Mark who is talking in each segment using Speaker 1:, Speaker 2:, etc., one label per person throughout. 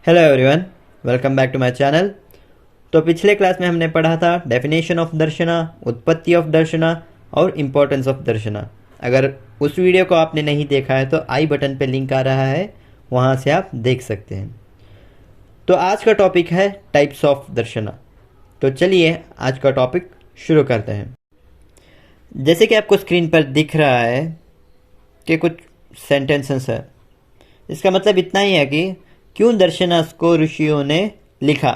Speaker 1: Hello everyone, welcome back to my channel. तो पिछले class में हमने पढ़ा था डेफिनेशन ऑफ दर्शना, उत्पत्ति ऑफ दर्शना और इम्पोर्टेंस ऑफ दर्शना। अगर उस वीडियो को आपने नहीं देखा है तो आई बटन पे लिंक आ रहा है, वहाँ से आप देख सकते हैं। तो आज का टॉपिक है टाइप्स ऑफ दर्शना। तो चलिए आज का टॉपिक शुरू करते हैं। जैसे कि आपको स्क्रीन पर दिख रहा है कि कुछ सेंटेंसेस है। इसका मतलब इतना ही है कि क्यों दर्शनास को ऋषियों ने लिखा।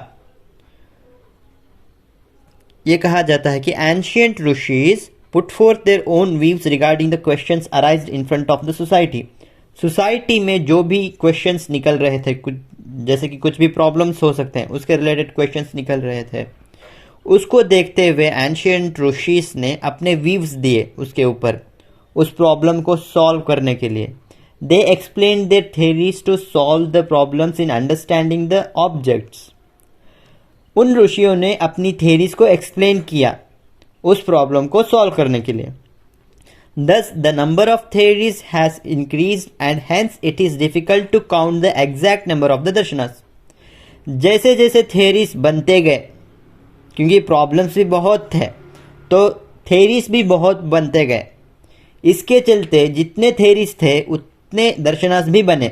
Speaker 1: ये कहा जाता है कि ancient rishis put fourth their own views regarding the questions arised in front of the society. Society में जो भी क्वेश्चंस निकल रहे थे, कुछ जैसे कि कुछ भी प्रॉब्लम्स हो सकते हैं, उसके रिलेटेड क्वेश्चंस निकल रहे थे, उसको देखते हुए एंशियंट ऋषिज ने अपने व्यूज दिए उसके ऊपर, उस प्रॉब्लम को सॉल्व करने के लिए। They explained their theories to solve the problems in understanding the objects. उन ऋषियों ने अपनी थेरीज को एक्सप्लेन किया उस प्रॉब्लम को सॉल्व करने के लिए। Thus, the number of theories has increased and hence it is difficult to count the exact number of the darshanas. जैसे जैसे थेरीज बनते गए, क्योंकि प्रॉब्लम्स भी बहुत थे तो थेरीज भी बहुत बनते गए। इसके चलते जितने थेरीज थे उतने दर्शनास भी बने।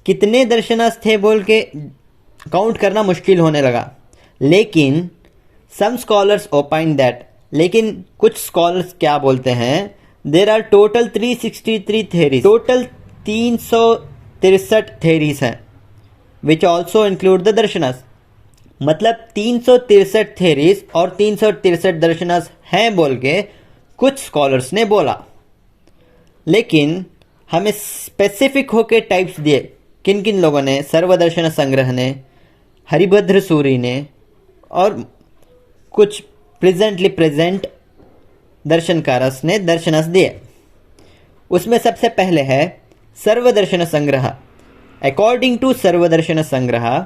Speaker 1: कितने दर्शनास थे बोल के काउंट करना मुश्किल होने लगा। लेकिन सम स्कॉलर्स ओपाइन दैट, लेकिन कुछ स्कॉलर्स क्या बोलते हैं, there are total 363 theories, total 363 theories हैं, विच ऑल्सो इंक्लूड द दर्शनास। मतलब 363 थेरीज और 363 दर्शनास हैं बोल के कुछ स्कॉलर्स ने बोला। लेकिन हमें स्पेसिफिक होके टाइप्स दिए। किन किन लोगों ने? सर्वदर्शन संग्रह ने, हरिभद्र सूरी ने और कुछ प्रेजेंटली प्रेजेंट दर्शनकारस ने दर्शनास दिए। उसमें सबसे पहले है सर्वदर्शन संग्रह। अकॉर्डिंग टू सर्वदर्शन संग्रह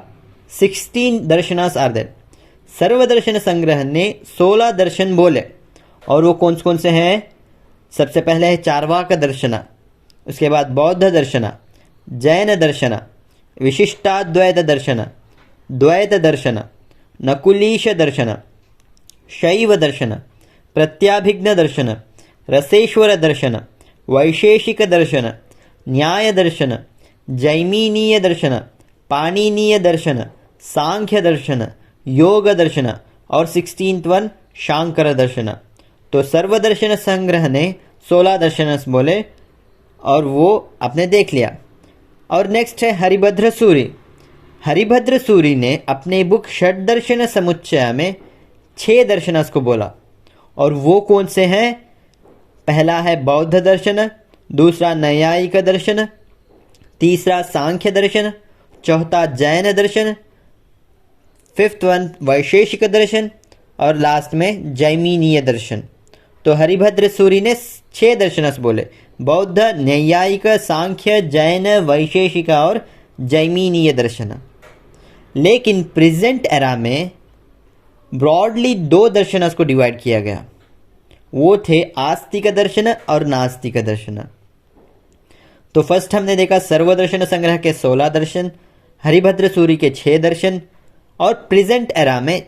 Speaker 1: 16 दर्शनास आर देयर। सर्वदर्शन संग्रह ने 16 दर्शन बोले, और वो कौन कौन से हैं? सबसे पहले है चार्वाक दर्शना, उसके बाद बौद्ध दर्शना, जैन दर्शना, विशिष्टाद्वैत दर्शना, द्वैत दर्शना, नकुलीश दर्शना, शैव दर्शना, प्रत्याभिज्ञ दर्शना, रसेश्वर दर्शना, वैशेषिक दर्शना, न्याय दर्शना, जैमिनीय दर्शना, पाणिनीय दर्शना, सांख्य दर्शना, योग दर्शना और 16th वन शांकर दर्शना। तो सर्वदर्शन संग्रह ने 16 दर्शन बोले और वो आपने देख लिया। और नेक्स्ट है हरिभद्र सूरी। हरिभद्र सूरी ने अपने बुक षड दर्शन समुच्चय में 6 दर्शनस को बोला, और वो कौन से हैं? पहला है बौद्ध दर्शन, दूसरा नैयायिक दर्शन, तीसरा सांख्य दर्शन, चौथा जैन दर्शन, 5th वन वैशेषिक दर्शन और लास्ट में जैमिनीय दर्शन। तो हरिभद्र सूरी ने 6 दर्शनस बोले, बौद्ध, नैयायिक, सांख्य, जैन, वैशेषिक और जैमिनीय दर्शन। लेकिन प्रेजेंट एरा में ब्रॉडली 2 दर्शनस को डिवाइड किया गया। वो थे आस्तिक दर्शन और नास्तिक दर्शन। तो फर्स्ट हमने देखा सर्वदर्शन संग्रह के 16 दर्शन, हरिभद्र सूरी के 6 दर्शन, और प्रेजेंट एरा में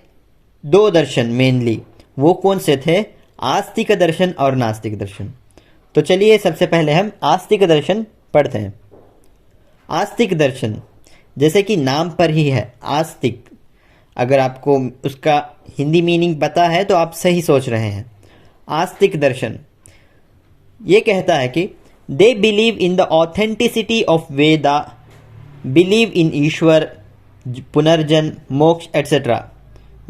Speaker 1: 2 दर्शन मेनली। वो कौन से थे? आस्तिक दर्शन और नास्तिक दर्शन। तो चलिए सबसे पहले हम आस्तिक दर्शन पढ़ते हैं। आस्तिक दर्शन जैसे कि नाम पर ही है आस्तिक, अगर आपको उसका हिंदी मीनिंग पता है तो आप सही सोच रहे हैं। आस्तिक दर्शन ये कहता है कि they believe in the authenticity of Veda, believe in Ishwar, punarjanma, moksha etcetera.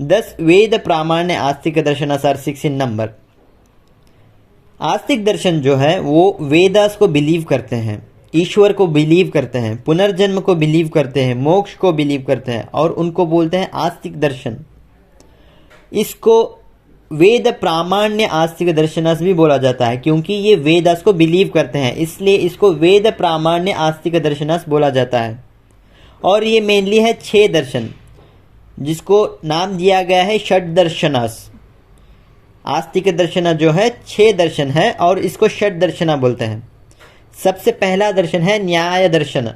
Speaker 1: 10 Veda प्रामाण्य Astik Darshan are 6 in number. आस्तिक दर्शन जो है वो वेदास को बिलीव करते हैं, ईश्वर को बिलीव करते हैं, पुनर्जन्म को बिलीव करते हैं, मोक्ष को बिलीव करते हैं, और उनको बोलते हैं आस्तिक दर्शन। इसको वेद प्रामाण्य आस्तिक दर्शनस भी बोला जाता है, क्योंकि ये वेदास को बिलीव करते हैं, इसलिए इसको वेद प्रामाण्य आस्तिक दर्शनस बोला जाता है। और ये मेनली है 6 दर्शन, जिसको नाम दिया गया है षड दर्शनस। आस्तिक दर्शन जो है 6 दर्शन है और इसको षड दर्शना बोलते हैं। सबसे पहला दर्शन है न्याय दर्शन।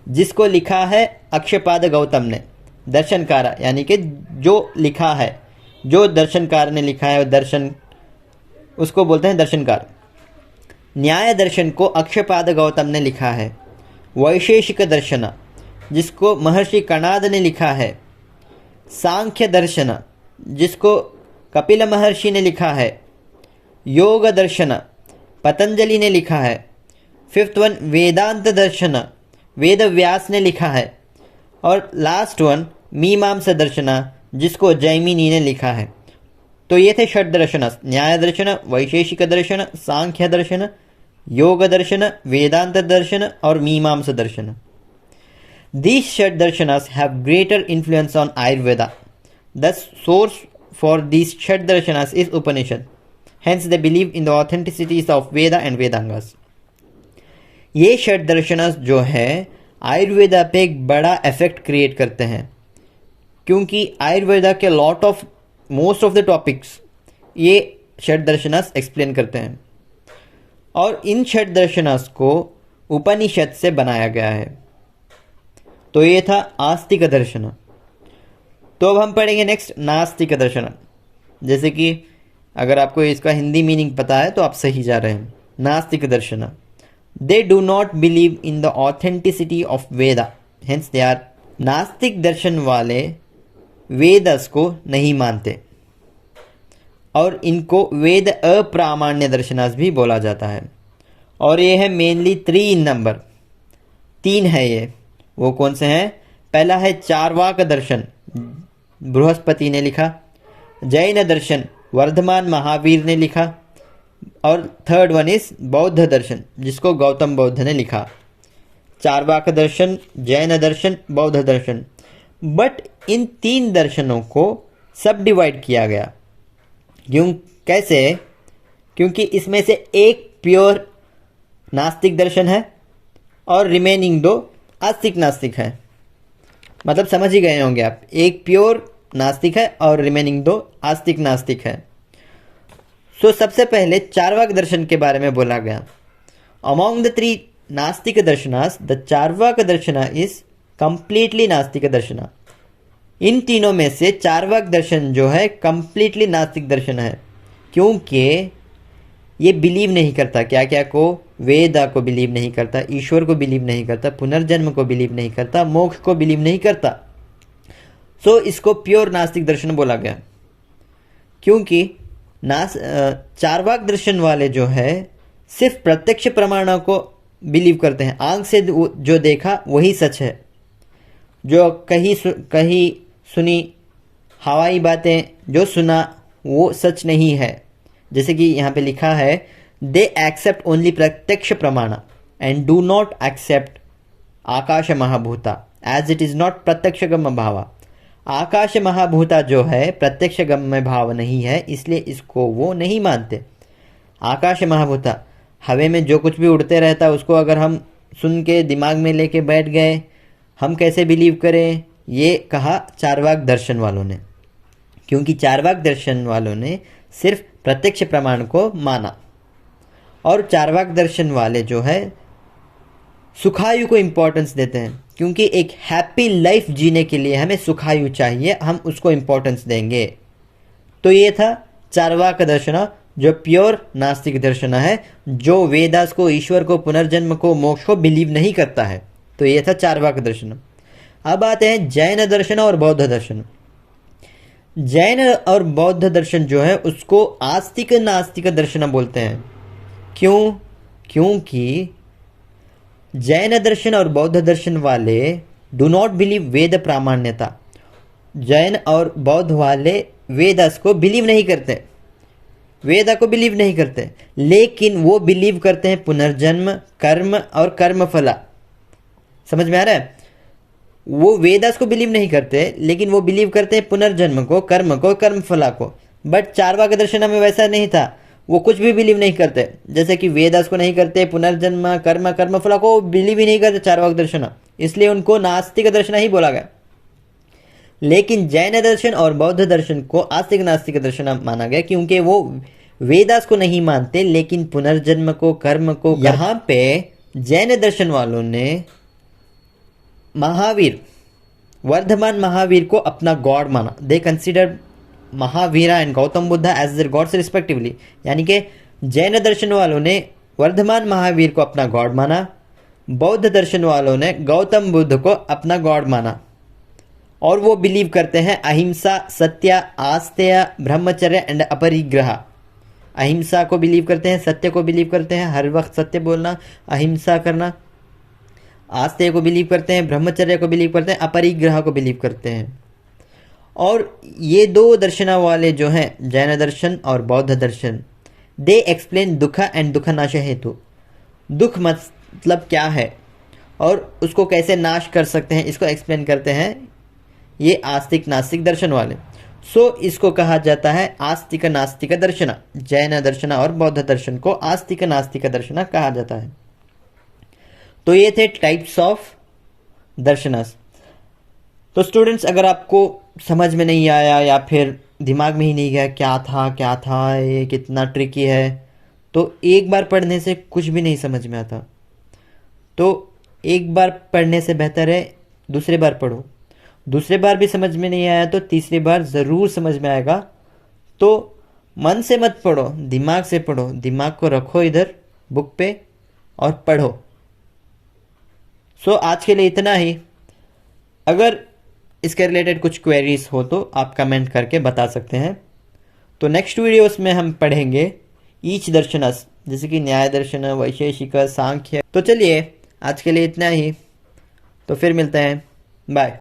Speaker 1: जिसको लिखा है अक्षपाद गौतम ने, दर्शनकार यानी कि जो लिखा है, जो दर्शनकार ने लिखा है, दर्शन उसको बोलते हैं दर्शनकार। न्याय दर्शन को अक्षपाद गौतम ने लिखा है। वैशेषिक दर्शन जिसको महर्षि कणाद ने लिखा है। सांख्य दर्शन जिसको कपिल महर्षि ने लिखा है। योग दर्शन पतंजलि ने लिखा है। फिफ्थ वन वेदांत दर्शन वेद व्यास ने लिखा है। और लास्ट वन मीमांसा दर्शन जिसको जैमिनी ने लिखा है। तो ये थे षट दर्शन, न्याय दर्शन, वैशेषिक दर्शन, सांख्य दर्शन, योग दर्शन, वेदांत दर्शन और मीमांसा दर्शन। These षट darshanas have greater influence on Ayurveda. The source for these षट darshanas is Upanishad. Hence they believe in the authenticities of Veda and Vedangas. ये षट दर्शनास जो है आयुर्वेदा पे एक बड़ा इफेक्ट क्रिएट करते हैं, क्योंकि आयुर्वेदा के lot of most of the topics ये षट दर्शनास एक्सप्लेन करते हैं। और इन षट दर्शनास को उपनिषद से बनाया गया है। तो ये था आस्तिक दर्शन। तो अब हम पढ़ेंगे नेक्स्ट नास्तिक दर्शन। जैसे कि अगर आपको इसका हिंदी मीनिंग पता है तो आप सही जा रहे हैं। Nastik Darshan, they do not believe in the authenticity of Veda, hence they are. Nastik Darshan वाले वेदस को नहीं मानते और इनको वेद अप्रामाण्य दर्शनास भी बोला जाता है। और ये है मेनली 3 इन नंबर, 3 है ये। वो कौन से हैं? पहला है चार्वाक दर्शन, बृहस्पति ने लिखा। जैन दर्शन वर्धमान महावीर ने लिखा। और थर्ड वन इज बौद्ध दर्शन जिसको गौतम बुद्ध ने लिखा। चार्वाक दर्शन, जैन दर्शन, बौद्ध दर्शन। बट इन 3 दर्शनों को सब डिवाइड किया गया। क्यों? कैसे? क्योंकि इसमें से एक प्योर नास्तिक दर्शन है और रिमेनिंग 2 आस्तिक नास्तिक है। मतलब समझ ही गए होंगे आप, एक प्योर नास्तिक है और रिमेनिंग 2 आस्तिक नास्तिक है। सो सबसे पहले चार्वाक दर्शन के बारे में बोला गया। Among the 3 Nastik darshanas the Charvaka darshan is completely nastik darshan. इन तीनों में से चार्वाक दर्शन जो है कंप्लीटली नास्तिक दर्शन है, क्योंकि ये बिलीव नहीं करता क्या क्या को? वेदा को बिलीव नहीं करता, ईश्वर को बिलीव नहीं करता, पुनर्जन्म को बिलीव नहीं करता, मोक्ष को बिलीव नहीं करता। सो इसको प्योर नास्तिक दर्शन बोला गया। क्योंकि चार्वाक दर्शन वाले जो है सिर्फ प्रत्यक्ष प्रमाणों को बिलीव करते हैं। आंख से जो देखा वही सच है, जो कहीं सुनी हवाई बातें जो सुना वो सच नहीं है। जैसे कि यहाँ पे लिखा है they accept only pratyaksha pramana and do not accept akasha mahabhuta as it is not pratyaksha gamya भाव। आकाश महाभूता जो है प्रत्यक्ष गम्य भाव नहीं है, इसलिए इसको वो नहीं मानते। आकाश महाभूता हवा में जो कुछ भी उड़ते रहता है उसको अगर हम सुन के दिमाग में लेके बैठ गए, हम कैसे बिलीव करें? ये कहा चार्वाक दर्शन वालों ने, क्योंकि चार्वाक दर्शन वालों ने सिर्फ प्रत्यक्ष प्रमाण को माना। और चार्वाक दर्शन वाले जो है सुखायु को इंपॉर्टेंस देते हैं, क्योंकि एक हैप्पी लाइफ जीने के लिए हमें सुखायु चाहिए, हम उसको इंपॉर्टेंस देंगे। तो ये था चार्वाक दर्शन जो प्योर नास्तिक दर्शन है, जो वेदास को, ईश्वर को, पुनर्जन्म को, मोक्ष को बिलीव नहीं करता है। तो ये था चार्वाक दर्शन। अब आते हैं जैन दर्शन और बौद्ध दर्शन। जैन और बौद्ध दर्शन जो है उसको आस्तिक नास्तिक दर्शन बोलते हैं। क्यों? क्योंकि जैन दर्शन और बौद्ध दर्शन वाले डू नॉट बिलीव वेद प्रामाण्यता। जैन और बौद्ध वाले वेदास को बिलीव नहीं करते, वेदा को बिलीव नहीं करते, लेकिन वो बिलीव करते हैं पुनर्जन्म, कर्म और कर्म फला। समझ में आ रहा है? वो वेदास को बिलीव नहीं करते, लेकिन वो बिलीव करते हैं पुनर्जन्म को, कर्म को, कर्म फला को। बट चार्वाक दर्शन में वैसा नहीं था, वो कुछ भी बिलीव नहीं करते। जैसे कि वेदास को नहीं करते, पुनर्जन्म, कर्म, कर्म फला को बिलीव ही नहीं करते चार्वाक दर्शन, इसलिए उनको नास्तिक दर्शन ही बोला गया। लेकिन जैन दर्शन और बौद्ध दर्शन को आस्तिक नास्तिक दर्शन माना गया, क्योंकि वो वेदास को नहीं मानते लेकिन पुनर्जन्म को, कर्म को। यहाँ पे जैन दर्शन वालों ने महावीर, वर्धमान महावीर को अपना गॉड माना। They consider Mahavira and Gautam Buddha as their gods respectively. यानी कि जैन दर्शन वालों ने वर्धमान महावीर को अपना गॉड माना, बौद्ध दर्शन वालों ने गौतम बुद्ध को अपना गॉड माना। और वो बिलीव करते हैं अहिंसा, सत्य, आस्तेय, ब्रह्मचर्य एंड अपरिग्रह। अहिंसा को बिलीव करते हैं, सत्य को बिलीव करते हैं, हर वक्त सत्य बोलना, अहिंसा करना, आस्तेय को बिलीव करते हैं, ब्रह्मचर्य को बिलीव करते हैं, अपरिग्रह को बिलीव करते हैं। और ये दो दर्शना वाले जो हैं, जैन दर्शन और बौद्ध दर्शन, दे एक्सप्लेन दुख एंड दुख नाश हेतु। दुख मतलब क्या है और उसको कैसे नाश कर सकते हैं, इसको एक्सप्लेन करते हैं ये आस्तिक नास्तिक दर्शन वाले। सो इसको कहा जाता है आस्तिक नास्तिक दर्शना। जैन दर्शन और बौद्ध दर्शन को आस्तिक नास्तिक दर्शना कहा जाता है। तो ये थे टाइप्स ऑफ दर्शनस। तो स्टूडेंट्स, अगर आपको समझ में नहीं आया या फिर दिमाग में ही नहीं गया क्या था ये कितना ट्रिकी है, तो एक बार पढ़ने से कुछ भी नहीं समझ में आता। तो एक बार पढ़ने से बेहतर है दूसरी बार पढ़ो। दूसरी बार भी समझ में नहीं आया तो तीसरी बार ज़रूर समझ में आएगा। तो मन से मत पढ़ो, दिमाग से पढ़ो। दिमाग को रखो इधर बुक पे और पढ़ो। सो आज के लिए इतना ही। अगर इसके रिलेटेड कुछ क्वेरीज हो तो आप कमेंट करके बता सकते हैं। तो नेक्स्ट वीडियोस में हम पढ़ेंगे ईच दर्शनस, जैसे कि न्याय दर्शन, वैशेषिक, सांख्य। तो चलिए आज के लिए इतना ही। तो फिर मिलते हैं, बाय।